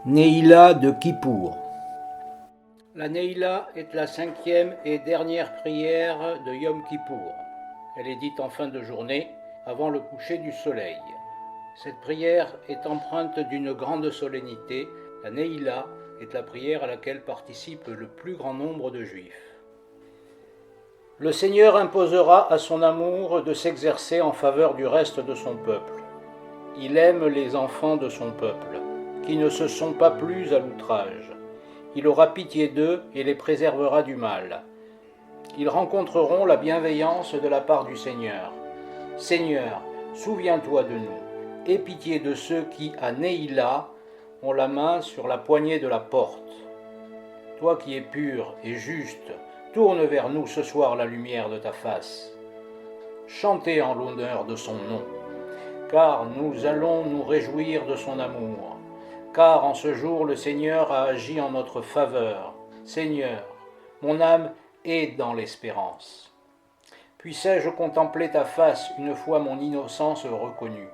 Neila de Kippour. La Neila est la 5e et dernière prière de Yom Kippour. Elle est dite en fin de journée, avant le coucher du soleil. Cette prière est empreinte d'une grande solennité. La Neila est la prière à laquelle participe le plus grand nombre de Juifs. Le Seigneur imposera à son amour de s'exercer en faveur du reste de son peuple. Il aime les enfants de son peuple, qui ne se sont pas plu à l'outrage. Il aura pitié d'eux et les préservera du mal. Ils rencontreront la bienveillance de la part du Seigneur. Seigneur, souviens-toi de nous. Aie pitié de ceux qui, à Neila, ont la main sur la poignée de la porte. Toi qui es pur et juste, tourne vers nous ce soir la lumière de ta face. Chantez en l'honneur de son nom, car nous allons nous réjouir de son amour. Car en ce jour, le Seigneur a agi en notre faveur. Seigneur, mon âme est dans l'espérance. Puissais-je contempler ta face une fois mon innocence reconnue.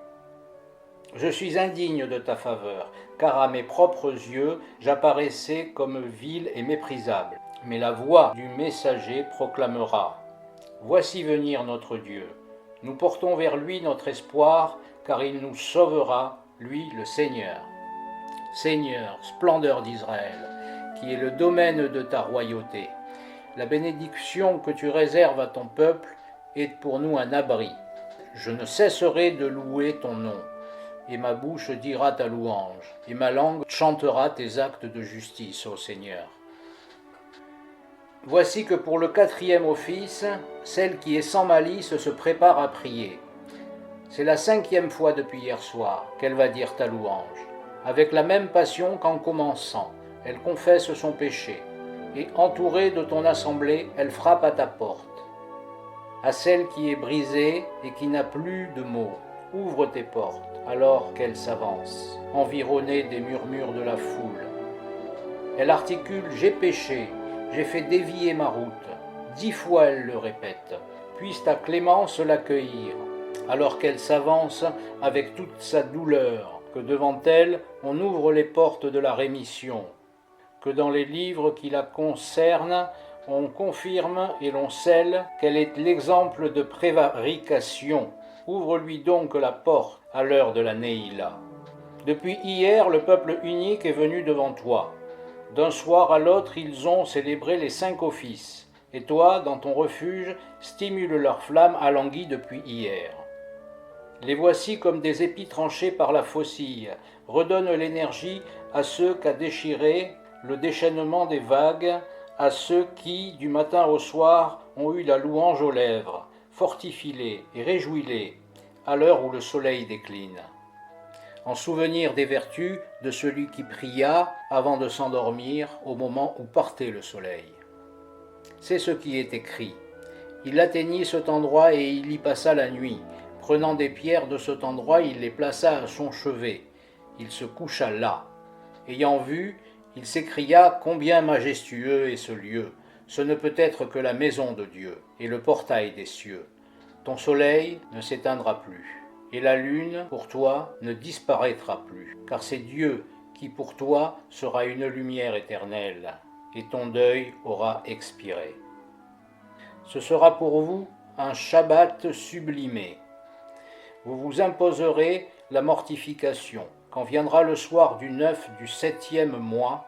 Je suis indigne de ta faveur, car à mes propres yeux, j'apparaissais comme vil et méprisable. Mais la voix du messager proclamera « Voici venir notre Dieu. Nous portons vers lui notre espoir, car il nous sauvera, lui le Seigneur. Seigneur, splendeur d'Israël, qui est le domaine de ta royauté. La bénédiction que tu réserves à ton peuple est pour nous un abri. Je ne cesserai de louer ton nom, et ma bouche dira ta louange, et ma langue chantera tes actes de justice, ô Seigneur. Voici que pour le 4e office, celle qui est sans malice se prépare à prier. C'est la 5e fois depuis hier soir qu'elle va dire ta louange. Avec la même passion qu'en commençant, elle confesse son péché, et entourée de ton assemblée, elle frappe à ta porte. À celle qui est brisée et qui n'a plus de mots, ouvre tes portes, alors qu'elle s'avance, environnée des murmures de la foule. Elle articule « J'ai péché, j'ai fait dévier ma route ». 10 fois elle le répète. Puisse ta clémence l'accueillir, alors qu'elle s'avance avec toute sa douleur, que devant elle, on ouvre les portes de la rémission, que dans les livres qui la concernent, on confirme et l'on scelle qu'elle est l'exemple de prévarication. Ouvre-lui donc la porte à l'heure de la Neila. Depuis hier, le peuple unique est venu devant toi. D'un soir à l'autre, ils ont célébré les 5 offices, et toi, dans ton refuge, stimules leur flamme alanguie depuis hier. Les voici comme des épis tranchés par la faucille, redonne l'énergie à ceux qu'a déchiré le déchaînement des vagues, à ceux qui, du matin au soir, ont eu la louange aux lèvres. Fortifie-les et réjouis-les, à l'heure où le soleil décline. En souvenir des vertus de celui qui pria avant de s'endormir au moment où partait le soleil. C'est ce qui est écrit. Il atteignit cet endroit et il y passa la nuit. Prenant des pierres de cet endroit, il les plaça à son chevet. Il se coucha là. Ayant vu, il s'écria « Combien majestueux est ce lieu! Ce ne peut être que la maison de Dieu et le portail des cieux. Ton soleil ne s'éteindra plus, et la lune, pour toi, ne disparaîtra plus, car c'est Dieu qui, pour toi, sera une lumière éternelle, et ton deuil aura expiré. Ce sera pour vous un Shabbat sublimé. Vous vous imposerez la mortification. Quand viendra le soir du 9 du 7e mois,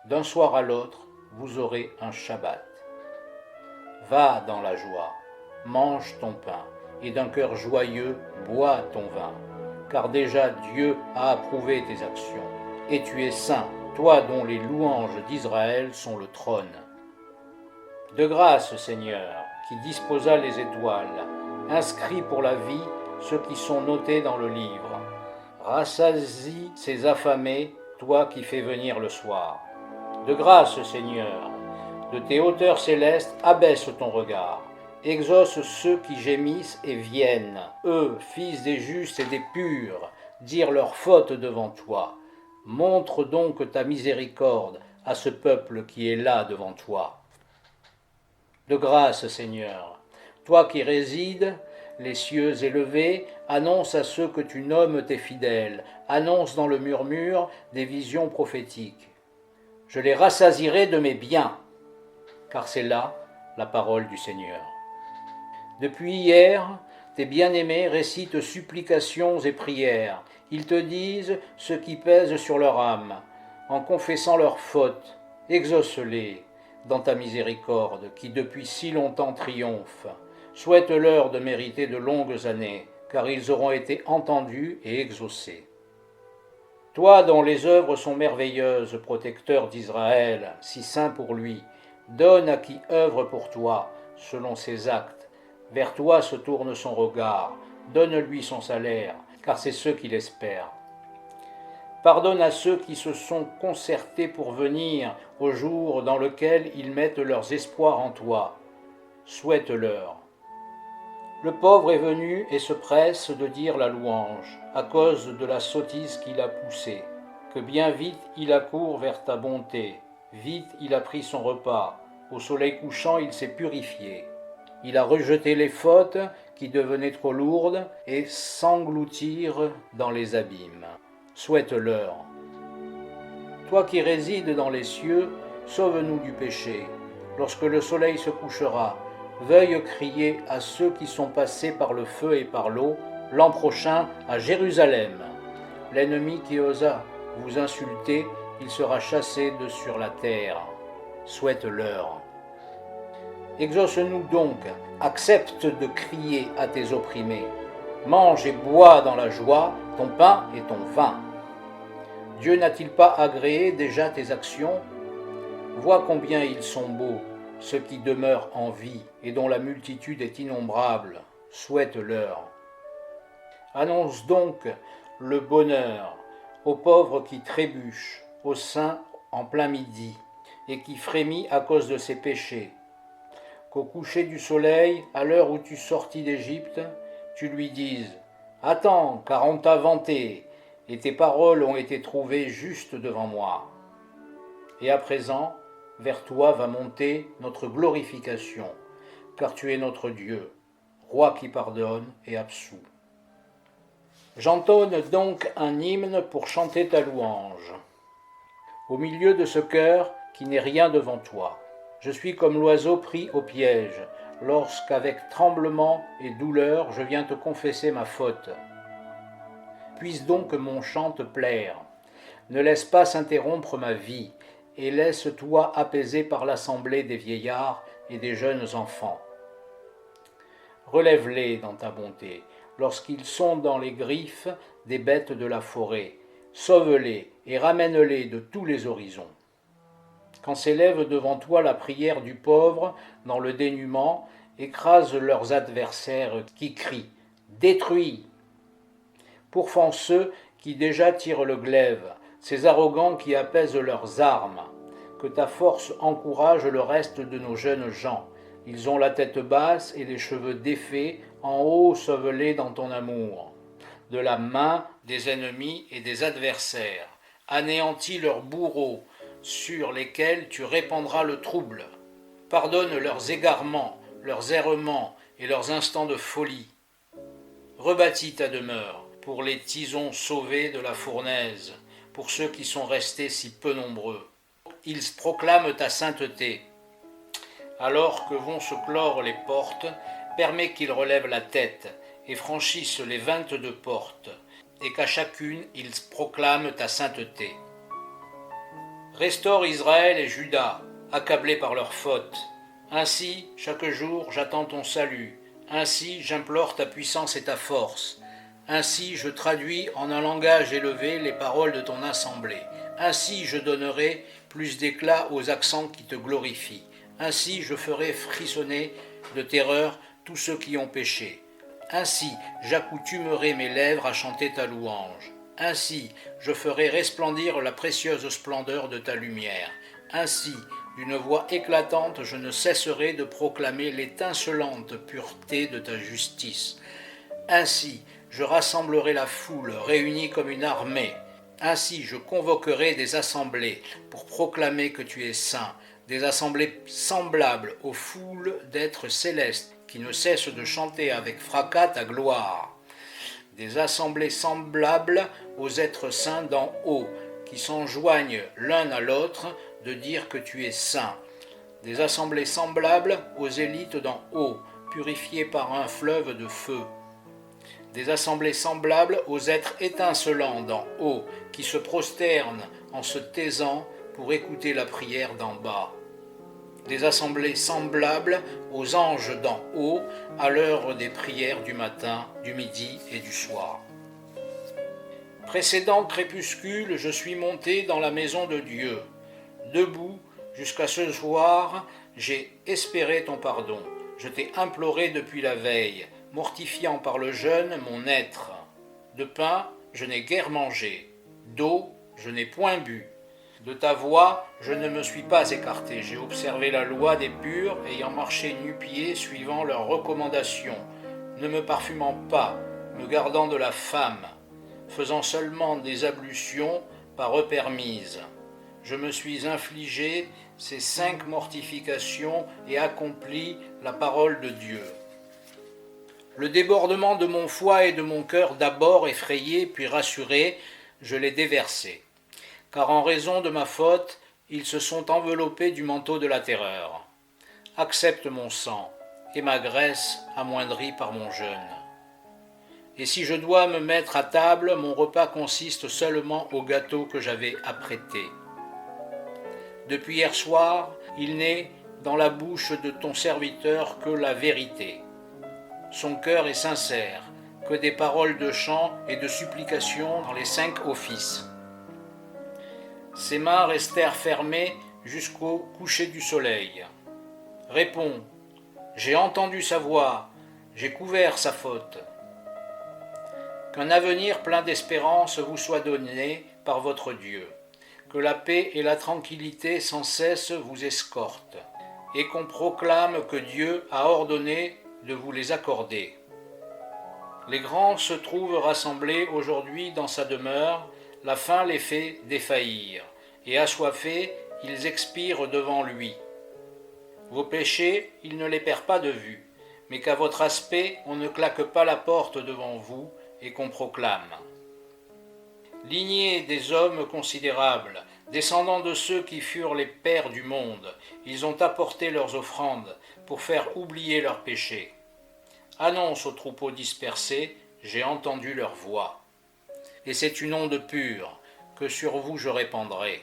d'un soir à l'autre, vous aurez un Shabbat. Va dans la joie, mange ton pain, et d'un cœur joyeux, bois ton vin. Car déjà Dieu a approuvé tes actions, et tu es saint, toi dont les louanges d'Israël sont le trône. De grâce, Seigneur, qui disposa les étoiles, inscris pour la vie ceux qui sont notés dans le livre. Rassasie ces affamés, toi qui fais venir le soir. De grâce, Seigneur, de tes hauteurs célestes, abaisse ton regard. Exauce ceux qui gémissent et viennent, eux, fils des justes et des purs, dire leurs fautes devant toi. Montre donc ta miséricorde à ce peuple qui est là devant toi. De grâce, Seigneur, toi qui résides Les cieux élevés annoncent à ceux que tu nommes tes fidèles, annoncent dans le murmure des visions prophétiques. Je les rassasierai de mes biens, car c'est là la parole du Seigneur. Depuis hier, tes bien-aimés récitent supplications et prières. Ils te disent ce qui pèse sur leur âme, en confessant leurs fautes. Exauce-les dans ta miséricorde, qui depuis si longtemps triomphe. Souhaite-leur de mériter de longues années, car ils auront été entendus et exaucés. Toi dont les œuvres sont merveilleuses, protecteur d'Israël, si saint pour lui, donne à qui œuvre pour toi, selon ses actes. Vers toi se tourne son regard, donne-lui son salaire, car c'est ceux qui l'espèrent. Pardonne à ceux qui se sont concertés pour venir au jour dans lequel ils mettent leurs espoirs en toi. Souhaite-leur. Le pauvre est venu et se presse de dire la louange, à cause de la sottise qu'il a poussée, que bien vite il accourt vers ta bonté, vite il a pris son repas, au soleil couchant il s'est purifié. Il a rejeté les fautes qui devenaient trop lourdes et s'engloutirent dans les abîmes. Souhaite-leur. Toi qui résides dans les cieux, sauve-nous du péché. Lorsque le soleil se couchera, veuille crier à ceux qui sont passés par le feu et par l'eau, l'an prochain à Jérusalem. L'ennemi qui osa vous insulter, il sera chassé de sur la terre. Souhaite-leur. Exauce-nous donc, accepte de crier à tes opprimés. Mange et bois dans la joie ton pain et ton vin. Dieu n'a-t-il pas agréé déjà tes actions? Vois combien ils sont beaux, ceux qui demeurent en vie et dont la multitude est innombrable. Souhaite-leur. Annonce donc le bonheur aux pauvres qui trébuchent, aux saints en plein midi, et qui frémit à cause de ses péchés. Qu'au coucher du soleil, à l'heure où tu sortis d'Égypte, tu lui dises « Attends, car on t'a vanté, et tes paroles ont été trouvées justes devant moi. » Et à présent, vers toi va monter notre glorification, car tu es notre Dieu, roi qui pardonne et absout. J'entonne donc un hymne pour chanter ta louange. Au milieu de ce cœur qui n'est rien devant toi, je suis comme l'oiseau pris au piège, lorsqu'avec tremblement et douleur je viens te confesser ma faute. Puisse donc mon chant te plaire. Ne laisse pas s'interrompre ma vie, et laisse-toi apaiser par l'assemblée des vieillards et des jeunes enfants. Relève-les dans ta bonté, lorsqu'ils sont dans les griffes des bêtes de la forêt. Sauve-les et ramène-les de tous les horizons. Quand s'élève devant toi la prière du pauvre dans le dénuement, écrase leurs adversaires qui crient « Détruis !» Pourfend ceux qui déjà tirent le glaive, ces arrogants qui apaisent leurs armes. Que ta force encourage le reste de nos jeunes gens. Ils ont la tête basse et les cheveux défaits, en haut sauve-les dans ton amour. De la main des ennemis et des adversaires, anéantis leurs bourreaux, sur lesquels tu répandras le trouble. Pardonne leurs égarements, leurs errements et leurs instants de folie. Rebâtis ta demeure pour les tisons sauvés de la fournaise, pour ceux qui sont restés si peu nombreux. Ils proclament ta sainteté. Alors que vont se clore les portes, permets qu'ils relèvent la tête et franchissent les 22 portes, et qu'à chacune ils proclament ta sainteté. Restaure Israël et Juda, accablés par leurs fautes. Ainsi, chaque jour, j'attends ton salut. Ainsi, j'implore ta puissance et ta force. Ainsi, je traduis en un langage élevé les paroles de ton assemblée. Ainsi, je donnerai plus d'éclat aux accents qui te glorifient. Ainsi, je ferai frissonner de terreur tous ceux qui ont péché. Ainsi, j'accoutumerai mes lèvres à chanter ta louange. Ainsi, je ferai resplendir la précieuse splendeur de ta lumière. Ainsi, d'une voix éclatante, je ne cesserai de proclamer l'étincelante pureté de ta justice. Ainsi, je rassemblerai la foule, réunie comme une armée. Ainsi, je convoquerai des assemblées pour proclamer que tu es saint, des assemblées semblables aux foules d'êtres célestes qui ne cesse de chanter avec fracas ta gloire. Des assemblées semblables aux êtres saints d'en haut, qui s'enjoignent l'un à l'autre de dire que tu es saint. Des assemblées semblables aux élites d'en haut, purifiées par un fleuve de feu. Des assemblées semblables aux êtres étincelants d'en haut, qui se prosternent en se taisant pour écouter la prière d'en bas. Des assemblées semblables aux anges d'en haut, à l'heure des prières du matin, du midi et du soir. Précédant crépuscule, je suis monté dans la maison de Dieu. Debout, jusqu'à ce soir, j'ai espéré ton pardon. Je t'ai imploré depuis la veille, mortifiant par le jeûne mon être. De pain, je n'ai guère mangé. D'eau, je n'ai point bu. De ta voix, je ne me suis pas écarté. J'ai observé la loi des purs, ayant marché nu-pieds, suivant leurs recommandations, ne me parfumant pas, me gardant de la femme, faisant seulement des ablutions par eux permises. Je me suis infligé ces 5 mortifications et accompli la parole de Dieu. Le débordement de mon foie et de mon cœur, d'abord effrayé puis rassuré, je l'ai déversé. Car en raison de ma faute, ils se sont enveloppés du manteau de la terreur. Accepte mon sang et ma graisse amoindrie par mon jeûne. Et si je dois me mettre à table, mon repas consiste seulement au gâteau que j'avais apprêté. Depuis hier soir, il n'est dans la bouche de ton serviteur que la vérité. Son cœur est sincère, que des paroles de chant et de supplication dans les 5 offices. Ses mains restèrent fermées jusqu'au coucher du soleil. Réponds, j'ai entendu sa voix, j'ai couvert sa faute. Qu'un avenir plein d'espérance vous soit donné par votre Dieu, que la paix et la tranquillité sans cesse vous escortent, et qu'on proclame que Dieu a ordonné de vous les accorder. Les grands se trouvent rassemblés aujourd'hui dans sa demeure, la faim les fait défaillir, et assoiffés, ils expirent devant lui. Vos péchés, il ne les perd pas de vue, mais qu'à votre aspect, on ne claque pas la porte devant vous, et qu'on proclame. Lignée des hommes considérables, descendants de ceux qui furent les pères du monde, ils ont apporté leurs offrandes pour faire oublier leurs péchés. Annonce aux troupeaux dispersés, j'ai entendu leur voix. Et c'est une onde pure que sur vous je répandrai,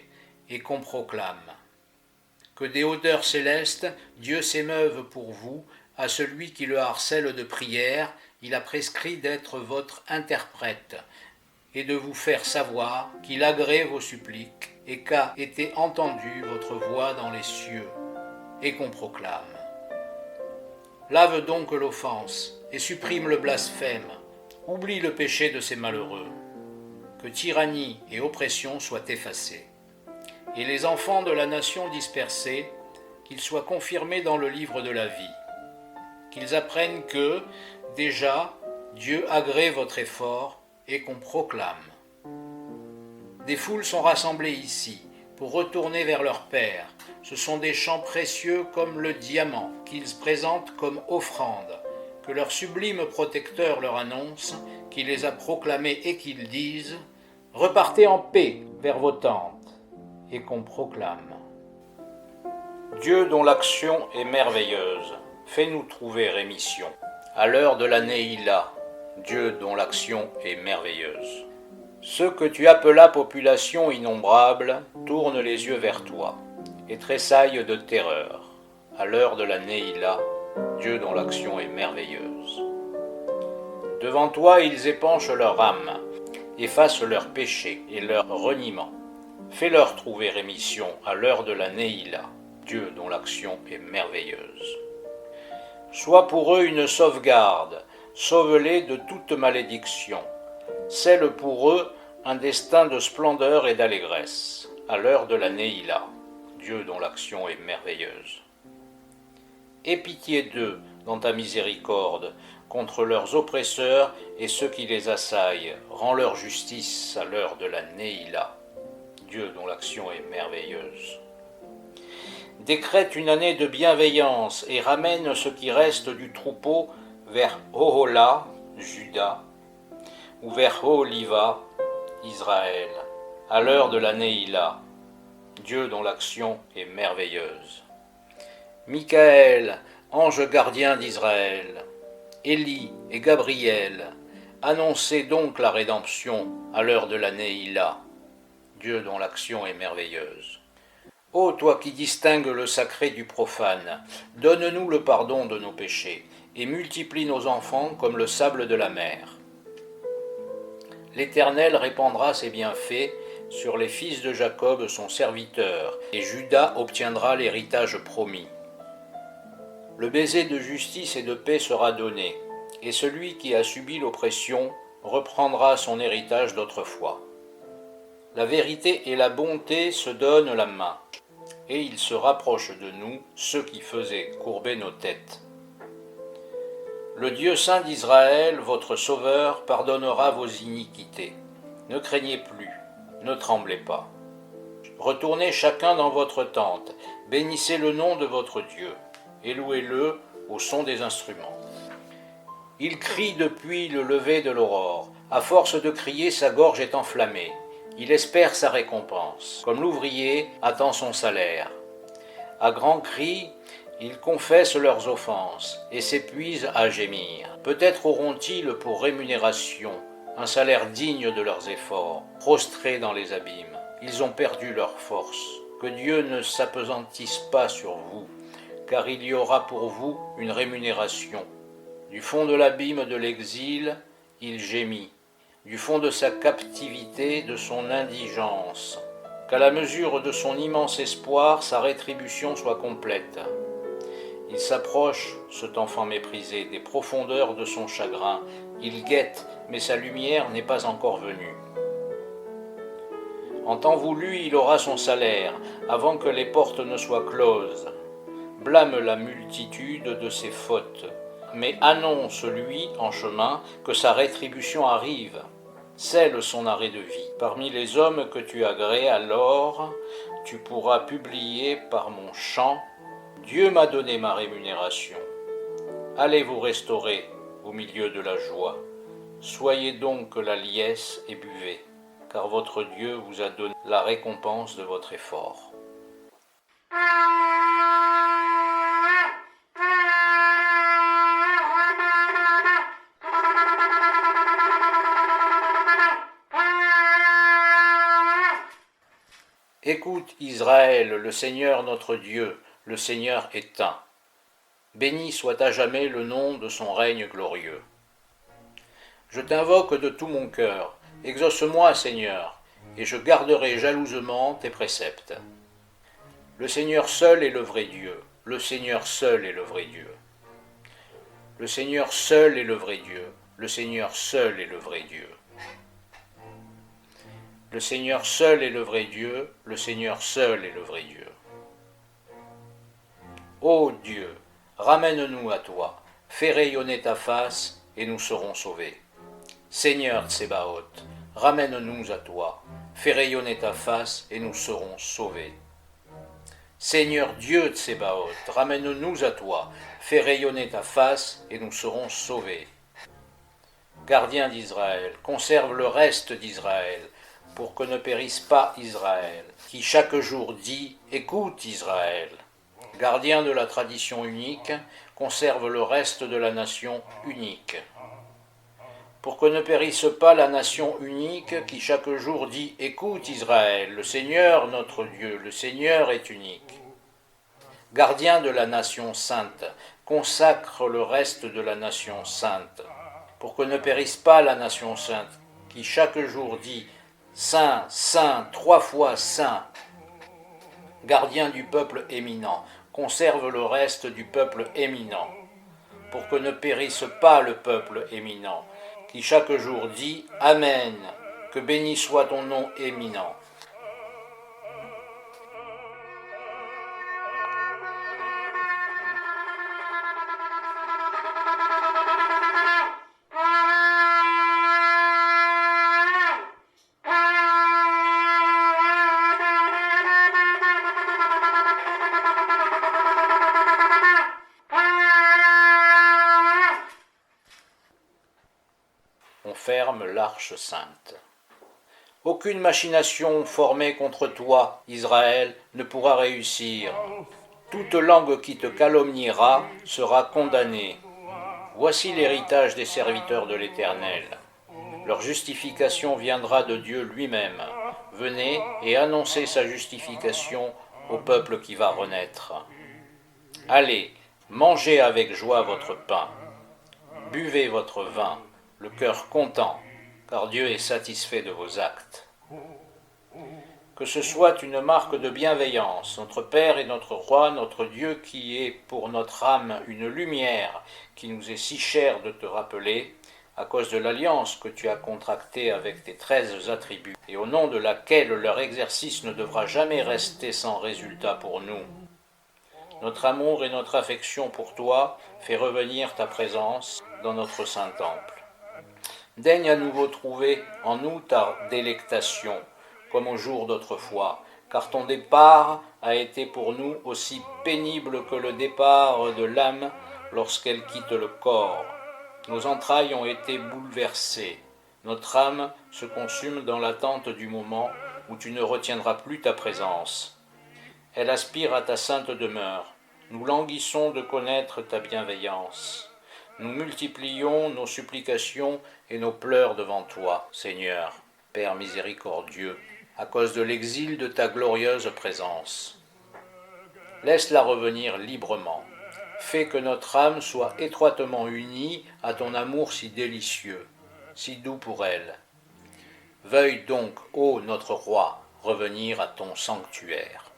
et qu'on proclame. Que des hauteurs célestes, Dieu s'émeuve pour vous, à celui qui le harcèle de prières, il a prescrit d'être votre interprète, et de vous faire savoir qu'il agrée vos suppliques, et qu'a été entendue votre voix dans les cieux, et qu'on proclame. Lave donc l'offense, et supprime le blasphème, oublie le péché de ces malheureux, que tyrannie et oppression soient effacées. Et les enfants de la nation dispersée, qu'ils soient confirmés dans le livre de la vie, qu'ils apprennent que, déjà, Dieu agrée votre effort et qu'on proclame. Des foules sont rassemblées ici pour retourner vers leur Père. Ce sont des chants précieux comme le diamant qu'ils présentent comme offrande, que leur sublime protecteur leur annonce, qui les a proclamés et qu'ils disent « Repartez en paix vers vos tentes » et qu'on proclame. Dieu dont l'action est merveilleuse, fais-nous trouver rémission. À l'heure de la Neila, Dieu dont l'action est merveilleuse. Ceux que tu appelas population innombrable tournent les yeux vers toi et tressaillent de terreur. À l'heure de la Neila, Dieu dont l'action est merveilleuse. Devant toi, ils épanchent leur âme, effacent leurs péchés et leurs reniements. Fais-leur trouver rémission à l'heure de la Neila, Dieu dont l'action est merveilleuse. Sois pour eux une sauvegarde, sauve-les de toute malédiction. Scelle pour eux un destin de splendeur et d'allégresse, à l'heure de la Neila, Dieu dont l'action est merveilleuse. Aie pitié d'eux dans ta miséricorde, contre leurs oppresseurs et ceux qui les assaillent, rends leur justice à l'heure de la Neila, Dieu dont l'action est merveilleuse. Décrète une année de bienveillance et ramène ce qui reste du troupeau vers Ohola, Juda, ou vers Oholiva, Israël, à l'heure de la Néila, Dieu dont l'action est merveilleuse. Michael, ange gardien d'Israël, Élie et Gabriel, annoncez donc la rédemption à l'heure de la Néila, Dieu dont l'action est merveilleuse. Ô toi qui distingues le sacré du profane, donne-nous le pardon de nos péchés et multiplie nos enfants comme le sable de la mer. L'Éternel répandra ses bienfaits sur les fils de Jacob son serviteur, et Juda obtiendra l'héritage promis. Le baiser de justice et de paix sera donné, et celui qui a subi l'oppression reprendra son héritage d'autrefois. La vérité et la bonté se donnent la main, et ils se rapprochent de nous, ceux qui faisaient courber nos têtes. Le Dieu saint d'Israël, votre Sauveur, pardonnera vos iniquités. Ne craignez plus, ne tremblez pas. Retournez chacun dans votre tente, bénissez le nom de votre Dieu, et louez-le au son des instruments. Il crie depuis le lever de l'aurore, à force de crier, sa gorge est enflammée. Il espère sa récompense, comme l'ouvrier attend son salaire. À grands cris, ils confessent leurs offenses et s'épuisent à gémir. Peut-être auront-ils pour rémunération un salaire digne de leurs efforts, prostrés dans les abîmes. Ils ont perdu leur force. Que Dieu ne s'apesantisse pas sur vous, car il y aura pour vous une rémunération. Du fond de l'abîme de l'exil, il gémit. Du fond de sa captivité, de son indigence, qu'à la mesure de son immense espoir, sa rétribution soit complète. Il s'approche, cet enfant méprisé, des profondeurs de son chagrin. Il guette, mais sa lumière n'est pas encore venue. En temps voulu, il aura son salaire, avant que les portes ne soient closes. Blâme la multitude de ses fautes, mais annonce, lui, en chemin, que sa rétribution arrive. Scelle son arrêt de vie. Parmi les hommes que tu agrées alors, tu pourras publier par mon chant « Dieu m'a donné ma rémunération ». Allez vous restaurer au milieu de la joie. Soyez donc la liesse et buvez, car votre Dieu vous a donné la récompense de votre effort. Écoute Israël, le Seigneur notre Dieu, le Seigneur est un. Béni soit à jamais le nom de son règne glorieux. Je t'invoque de tout mon cœur, exauce-moi Seigneur, et je garderai jalousement tes préceptes. Le Seigneur seul est le vrai Dieu, le Seigneur seul est le vrai Dieu. Le Seigneur seul est le vrai Dieu, le Seigneur seul est le vrai Dieu. Le Seigneur seul est le vrai Dieu, le Seigneur seul est le vrai Dieu. Ô Dieu, ramène-nous à toi, fais rayonner ta face, et nous serons sauvés. Seigneur Tsébaoth, ramène-nous à toi, fais rayonner ta face, et nous serons sauvés. Seigneur Dieu Tsébaoth, ramène-nous à toi, fais rayonner ta face, et nous serons sauvés. Gardien d'Israël, conserve le reste d'Israël, pour que ne périsse pas Israël, qui chaque jour dit « Écoute Israël ». Gardien de la tradition unique, conserve le reste de la nation unique. Pour que ne périsse pas la nation unique, qui chaque jour dit « Écoute Israël, le Seigneur notre Dieu, le Seigneur est unique ». Gardien de la nation sainte, consacre le reste de la nation sainte. Pour que ne périsse pas la nation sainte, qui chaque jour dit Saint, Saint, 3 fois Saint, gardien du peuple éminent, conserve le reste du peuple éminent, pour que ne périsse pas le peuple éminent, qui chaque jour dit Amen, que béni soit ton nom éminent. ferme l'Arche sainte. Aucune machination formée contre toi, Israël, ne pourra réussir. Toute langue qui te calomniera sera condamnée. Voici l'héritage des serviteurs de l'Éternel. Leur justification viendra de Dieu lui-même. Venez et annoncez sa justification au peuple qui va renaître. Allez, mangez avec joie votre pain. Buvez votre vin, le cœur content, car Dieu est satisfait de vos actes. Que ce soit une marque de bienveillance, notre Père et notre Roi, notre Dieu qui est pour notre âme une lumière qui nous est si chère de te rappeler, à cause de l'alliance que tu as contractée avec tes 13 attributs, et au nom de laquelle leur exercice ne devra jamais rester sans résultat pour nous. Notre amour et notre affection pour toi fait revenir ta présence dans notre saint temple. Daigne à nouveau trouver en nous ta délectation, comme au jour d'autrefois, car ton départ a été pour nous aussi pénible que le départ de l'âme lorsqu'elle quitte le corps. Nos entrailles ont été bouleversées, notre âme se consume dans l'attente du moment où tu ne retiendras plus ta présence. Elle aspire à ta sainte demeure, nous languissons de connaître ta bienveillance. Nous multiplions nos supplications et nos pleurs devant toi, Seigneur, Père miséricordieux, à cause de l'exil de ta glorieuse présence. Laisse-la revenir librement. Fais que notre âme soit étroitement unie à ton amour si délicieux, si doux pour elle. Veuille donc, ô notre Roi, revenir à ton sanctuaire.